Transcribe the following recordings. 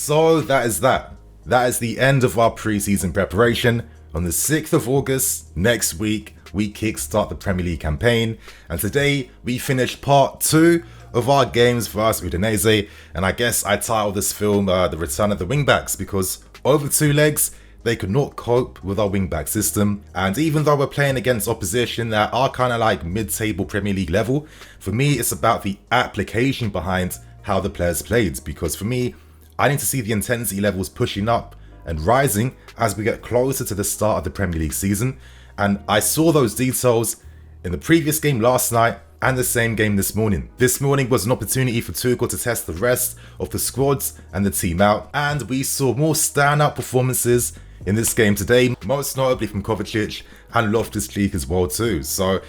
So that is that. That is the end of our preseason preparation. On the 6th of August, next week, we kickstart the Premier League campaign. And today, we finish part 2 of our games versus Udinese. And I guess I titled this film The Return of the Wingbacks because over 2 legs, they could not cope with our wingback system. And even though we're playing against opposition that are kind of like mid-table Premier League level, for me, it's about the application behind how the players played. Because for me, I need to see the intensity levels pushing up and rising as we get closer to the start of the Premier League season. And I saw those details in the previous game last night and the same game this morning. This morning was an opportunity for Tuchel to test the rest of the squads and the team out. And we saw more standout performances in this game today, most notably from Kovacic and Loftus-Cheek as well too. So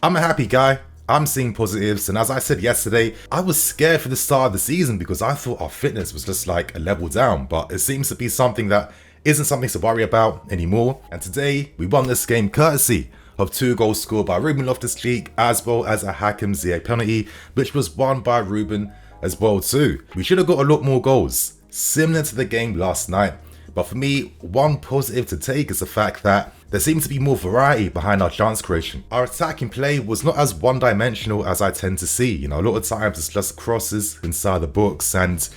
I'm a happy guy. I'm seeing positives, and as I said yesterday, I was scared for the start of the season because I thought our fitness was just like a level down, but it seems to be something that isn't something to worry about anymore. And today, we won this game courtesy of 2 goals scored by Ruben Loftus-Cheek, as well as a Hakim Ziyech penalty, which was won by Ruben as well too. We should have got a lot more goals, similar to the game last night. But for me, one positive to take is the fact that there seemed to be more variety behind our chance creation. Our attacking play was not as one-dimensional as I tend to see. You know, a lot of times it's just crosses inside the box, and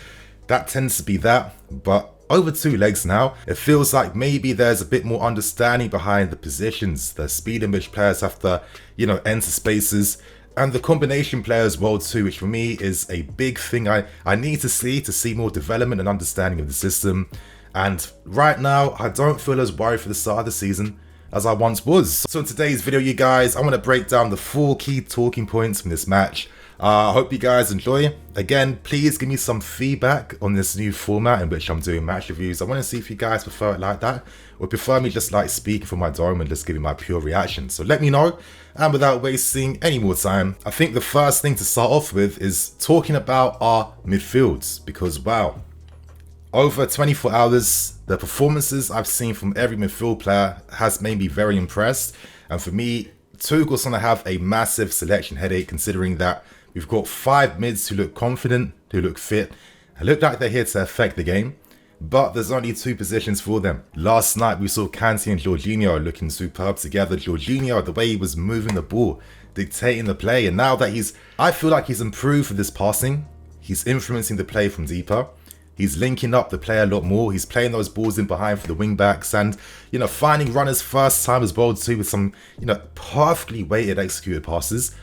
that tends to be that. But over 2 legs now, it feels like maybe there's a bit more understanding behind the positions, the speed in which players have to, enter spaces, and the combination play as well too, which for me is a big thing I need to see more development and understanding of the system. And right now, I don't feel as worried for the start of the season as I once was. So in today's video, you guys, I want to break down the 4 key talking points from this match. I hope you guys enjoy. Again, please give me some feedback on this new format in which I'm doing match reviews. I want to see if you guys prefer it like that, or prefer me just like speaking from my dome and just giving my pure reaction. So let me know. And without wasting any more time, I think the first thing to start off with is talking about our midfields, because wow, over 24 hours, the performances I've seen from every midfield player has made me very impressed. And for me, Tuchel's going to have a massive selection headache, considering that we've got 5 mids who look confident, who look fit, and look like they're here to affect the game. But there's only 2 positions for them. Last night, we saw Kante and Jorginho looking superb together. Jorginho, the way he was moving the ball, dictating the play. And now that I feel like he's improved for this passing. He's influencing the play from deeper. He's linking up the play a lot more. He's playing those balls in behind for the wing backs and, finding runners first time as well too with some, perfectly weighted executed passes.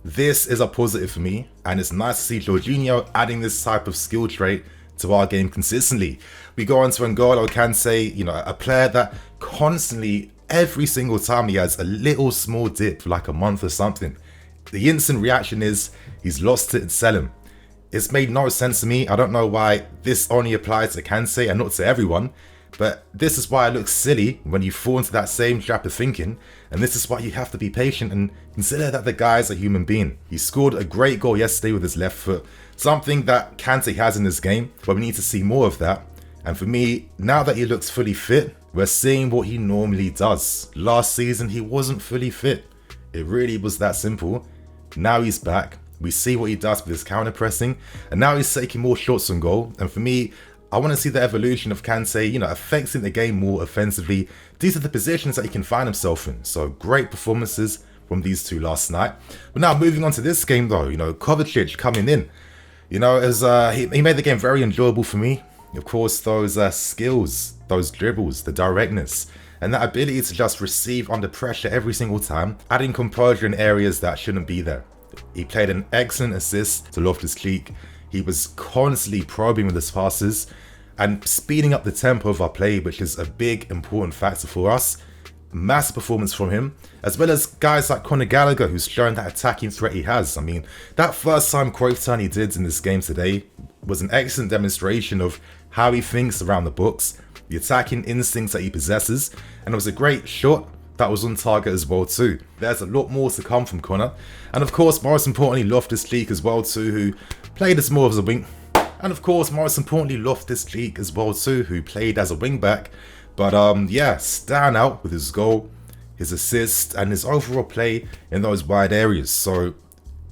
This is a positive for me, and it's nice to see Jorginho adding this type of skill trait to our game consistently. We go on to N'Golo Kante, a player that constantly, every single time he has a little small dip for like a month or something, the instant reaction is he's lost it and sell him. It's made no sense to me. I don't know why this only applies to Kante and not to everyone, but this is why it looks silly when you fall into that same trap of thinking, and this is why you have to be patient and consider that the guy's a human being. He scored a great goal yesterday with his left foot, something that Kante has in his game, but we need to see more of that. And for me, now that he looks fully fit, we're seeing what he normally does. Last season, he wasn't fully fit. It really was that simple. Now he's back. We see what he does with his counter pressing, and now he's taking more shots on goal. And for me, I want to see the evolution of Kante, affecting the game more offensively due to the positions that he can find himself in. So great performances from these 2 last night. But now moving on to this game though, Kovacic coming in, as he made the game very enjoyable for me. Of course, those skills, those dribbles, the directness, and that ability to just receive under pressure every single time, adding composure in areas that shouldn't be there. He played an excellent assist to Loftus-Cheek. He was constantly probing with his passes and speeding up the tempo of our play, which is a big, important factor for us. Massive performance from him, as well as guys like Conor Gallagher, who's shown that attacking threat he has. I mean, that first time quote turn he did in this game today was an excellent demonstration of how he thinks around the box, the attacking instincts that he possesses, and it was a great shot that was on target as well too. There's a lot more to come from Conor. And of course, most importantly, Loftus-Cheek as well too, who played as more as a wing. And of course, most importantly, Loftus-Cheek as well too, who played as a wing back. But yeah, stand out with his goal, his assist, and his overall play in those wide areas. So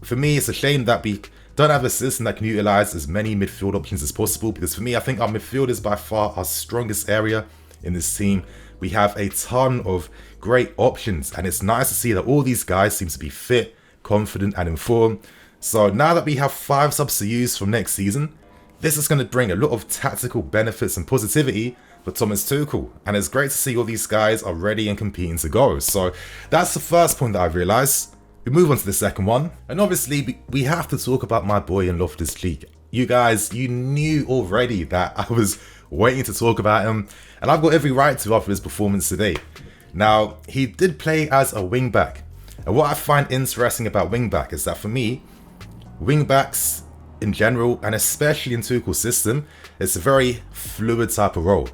for me, it's a shame that we don't have a system that can utilize as many midfield options as possible, because for me, I think our midfield is by far our strongest area in this team. We have a ton of great options, and it's nice to see that all these guys seem to be fit, confident, and informed. So now that we have 5 subs to use from next season, this is going to bring a lot of tactical benefits and positivity for Thomas Tuchel, and it's great to see all these guys are ready and competing to go. So that's the first point that I've realized. We move on to the second one, and obviously we have to talk about my boy in LOFTUS. You guys, you knew already that I was waiting to talk about him, and I've got every right to after his performance today. Now, he did play as a wing-back, and what I find interesting about wing-back is that for me, wing-backs in general, and especially in Tuchel's system, it's a very fluid type of role.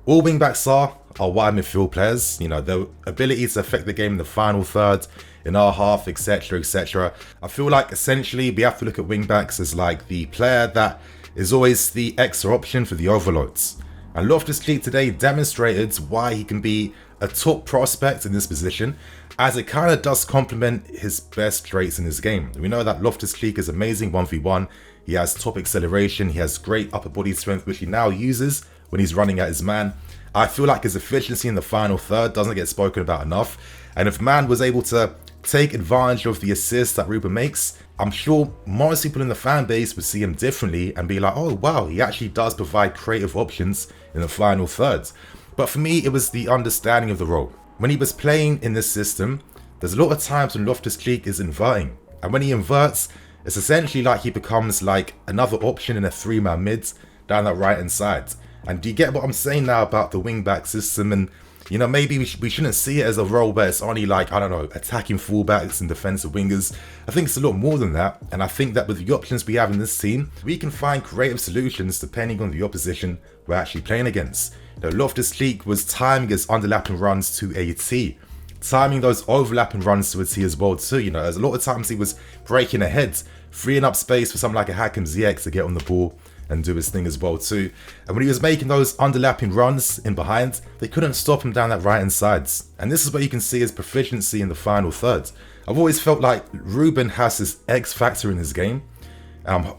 All wing-backs are wide midfield players, you know, their ability to affect the game in the final third, in our half, etc, etc. I feel like essentially we have to look at wing-backs as like the player that is always the extra option for the overloads. And LOFTUS today demonstrated why he can be a top prospect in this position, as it kind of does complement his best traits in his game. We know that LOFTUS is amazing 1v1, he has top acceleration, he has great upper body strength, which he now uses when he's running at his man. I feel like his efficiency in the final third doesn't get spoken about enough, and if man was able to take advantage of the assist that Ruben makes, I'm sure most people in the fan base would see him differently and be like, oh wow, he actually does provide creative options in the final third. But for me, it was the understanding of the role. When he was playing in this system, there's a lot of times when LOFTUS is inverting, and when he inverts, it's essentially like he becomes like another option in a 3-man mid down that right hand side. And do you get what I'm saying now about the wing-back system? And you know, maybe we shouldn't see it as a role where it's only like, I don't know, attacking fullbacks and defensive wingers. I think it's a lot more than that. And I think that with the options we have in this team, we can find creative solutions depending on the opposition we're actually playing against. You know, LOFTUS was timing his underlapping runs to a T. Timing those overlapping runs to a T as well too. You know, there's a lot of times he was breaking ahead, freeing up space for someone like a Hakim Ziyech to get on the ball and do his thing as well too. And when he was making those underlapping runs in behind, they couldn't stop him down that right hand side. And this is where you can see his proficiency in the final third. I've always felt like Ruben has this X factor in his game.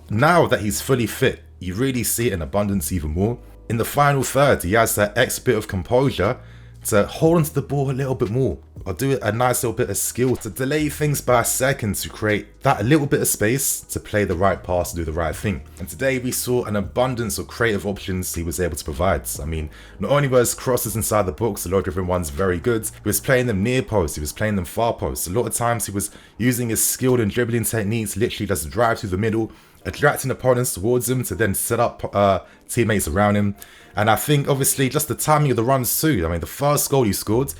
Now that he's fully fit, you really see it in abundance even more. In the final third, he has that X bit of composure to hold onto the ball a little bit more, or do a nice little bit of skill to delay things by a second to create that little bit of space to play the right pass and do the right thing. And today we saw an abundance of creative options he was able to provide. I mean, not only was crosses inside the box, a lot of different ones very good, he was playing them near post, he was playing them far post. A lot of times he was using his skilled and dribbling techniques, literally just drive through the middle, attracting opponents towards him to then set up teammates around him. And I think obviously just the timing of the runs too. I mean, the first goal you scored,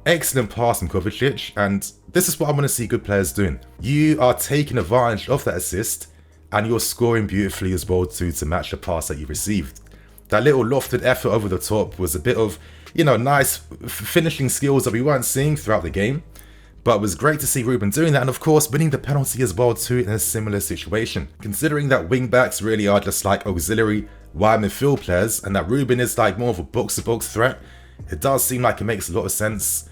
excellent pass from Kovacic, and this is what I want to see good players doing. You are taking advantage of that assist and you're scoring beautifully as well too to match the pass that you received. That little lofted effort over the top was a bit of, you know, nice finishing skills that we weren't seeing throughout the game. But it was great to see Ruben doing that, and of course winning the penalty as well too in a similar situation. Considering that wing-backs really are just like auxiliary wide midfield players, and that Ruben is like more of a box-to-box threat, it does seem like it makes a lot of sense.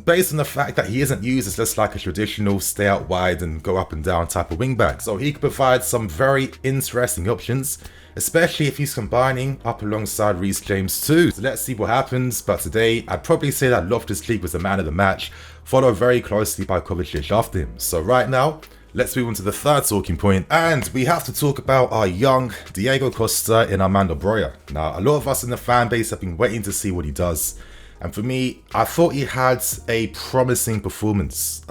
Based on the fact that he isn't used as just like a traditional stay out wide and go up and down type of wing-back. So he could provide some very interesting options, especially if he's combining up alongside Reece James too. So let's see what happens, but today I'd probably say that LOFTUS was the man of the match, followed very closely by Kovacic after him. So right now, let's move on to the third talking point, and we have to talk about our young Diego Costa in Armando Broja. Now, a lot of us in the fan base have been waiting to see what he does, and for me, I thought he had a promising performance.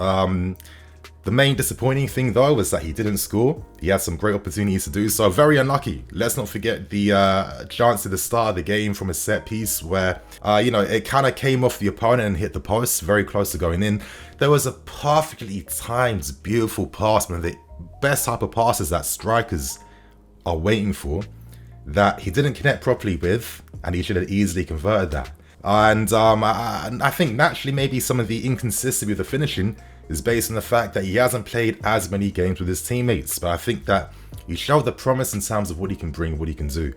The main disappointing thing though was that he didn't score. He had some great opportunities to do so. Very unlucky. Let's not forget the chance at the start of the game from a set piece where, you know, it kind of came off the opponent and hit the post, very close to going in. There was a perfectly timed, beautiful pass, one of the best type of passes that strikers are waiting for, that he didn't connect properly with, and he should have easily converted that. And I think naturally maybe some of the inconsistency with the finishing is based on the fact that he hasn't played as many games with his teammates. But I think that he showed the promise in terms of what he can bring, what he can do.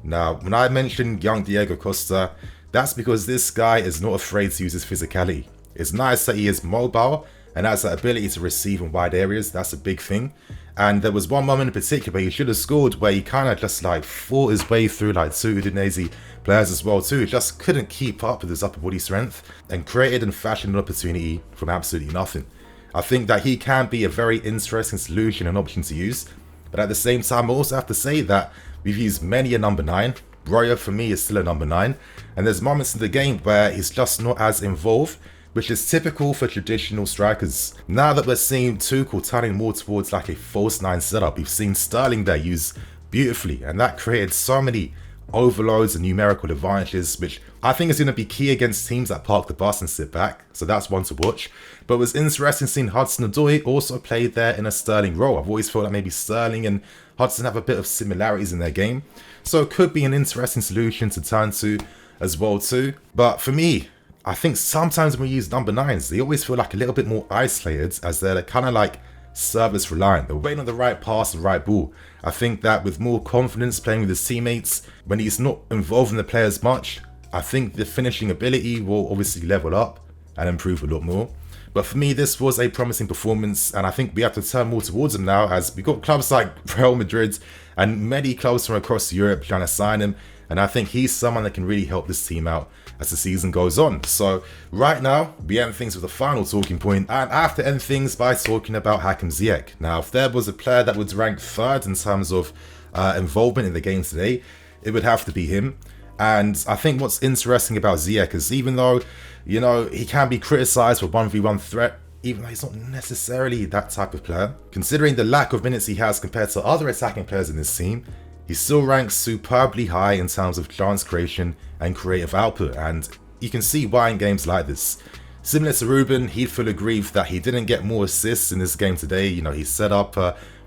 Now, when I mentioned young Diego Costa, that's because this guy is not afraid to use his physicality. It's nice that he is mobile and has that ability to receive in wide areas. That's a big thing. And there was one moment in particular where he should have scored, where he kind of just like fought his way through like 2 Udinese players as well too. He just couldn't keep up with his upper body strength and created and fashioned an opportunity from absolutely nothing. I think that he can be a very interesting solution and option to use, but at the same time I also have to say that we've used many a number 9. Breuer for me is still a number 9, and there's moments in the game where he's just not as involved, which is typical for traditional strikers. Now that we're seeing Tuchel turning more towards like a false 9 setup, we've seen Sterling there used beautifully, and that created so many overloads and numerical advantages, which I think is going to be key against teams that park the bus and sit back, so that's one to watch. But it was interesting seeing Hudson-Odoi also play there in a Sterling role. I've always felt like maybe Sterling and Hudson have a bit of similarities in their game, so it could be an interesting solution to turn to as well too. But for me, I think sometimes when we use number 9s, they always feel like a little bit more isolated, as they're kind of like service reliant. They're waiting on the right pass and right ball. I think that with more confidence playing with his teammates, when he's not involved in the play as much, I think the finishing ability will obviously level up and improve a lot more. But for me, this was a promising performance, and I think we have to turn more towards him now, as we've got clubs like Real Madrid and many clubs from across Europe trying to sign him, and I think he's someone that can really help this team out as the season goes on. So right now, we end things with a final talking point, and I have to end things by talking about Hakim Ziyech. Now, if there was a player that would rank 3rd in terms of involvement in the game today, it would have to be him. And I think what's interesting about Ziyech is, even though, you know, he can be criticised for 1v1 threat, even though he's not necessarily that type of player, considering the lack of minutes he has compared to other attacking players in this team, he still ranks superbly high in terms of chance creation and creative output, and you can see why in games like this. Similar to Ruben, he'd feel aggrieved that he didn't get more assists in this game today. You know, he set up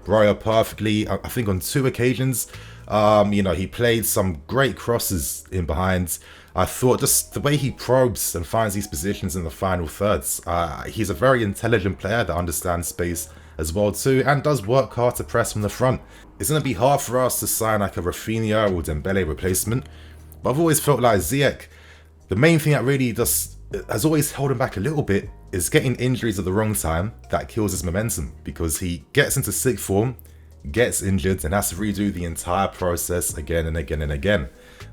Breuer perfectly, I think on 2 occasions. You know, he played some great crosses in behind. I thought just the way he probes and finds these positions in the final thirds, he's a very intelligent player that understands space as well too, and does work hard to press from the front. It's going to be hard for us to sign like a Rafinha or Dembele replacement, but I've always felt like Ziyech, the main thing that really just has always held him back a little bit is getting injuries at the wrong time that kills his momentum, because he gets into sick form, gets injured, and has to redo the entire process again and again and again.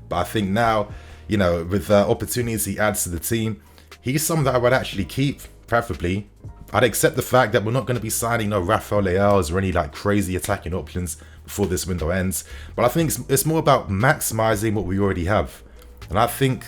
But I think now, you know, with the opportunities he adds to the team, he's someone that I would actually keep, preferably. I'd accept the fact that we're not going to be signing no Rafael Leaos or any like crazy attacking options before this window ends, but I think it's more about maximizing what we already have. And I think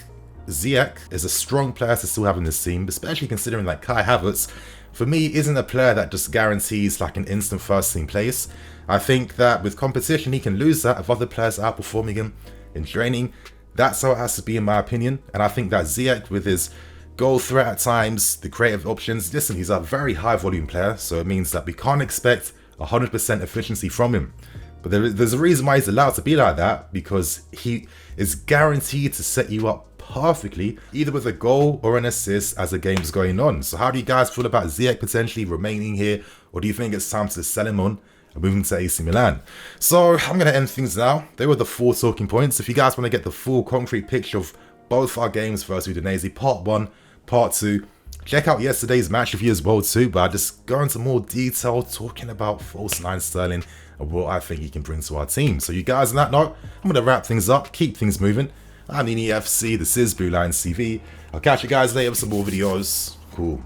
Ziyech is a strong player to still have in this team, especially considering like Kai Havertz, for me, isn't a player that just guarantees like an instant first team place. I think that with competition, he can lose that if other players are outperforming him in training. That's how it has to be in my opinion. And I think that Ziyech, with his goal threat at times, the creative options, listen, he's a very high volume player, so it means that we can't expect 100% efficiency from him. But there's a reason why he's allowed to be like that, because he is guaranteed to set you up perfectly, either with a goal or an assist as the game's going on. So how do you guys feel about Ziyech potentially remaining here, or do you think it's time to sell him on and move him to AC Milan? So I'm going to end things now. They were the 4 talking points. If you guys want to get the full concrete picture of both our games versus Udinese, part 1, part 2, check out yesterday's match review as well too, but I just go into more detail talking about false 9 Sterling and what I think he can bring to our team. So you guys, on that note, I'm going to wrap things up, keep things moving. I'm EFC, this is BlueLionsTV. I'll catch you guys later with some more videos. Cool.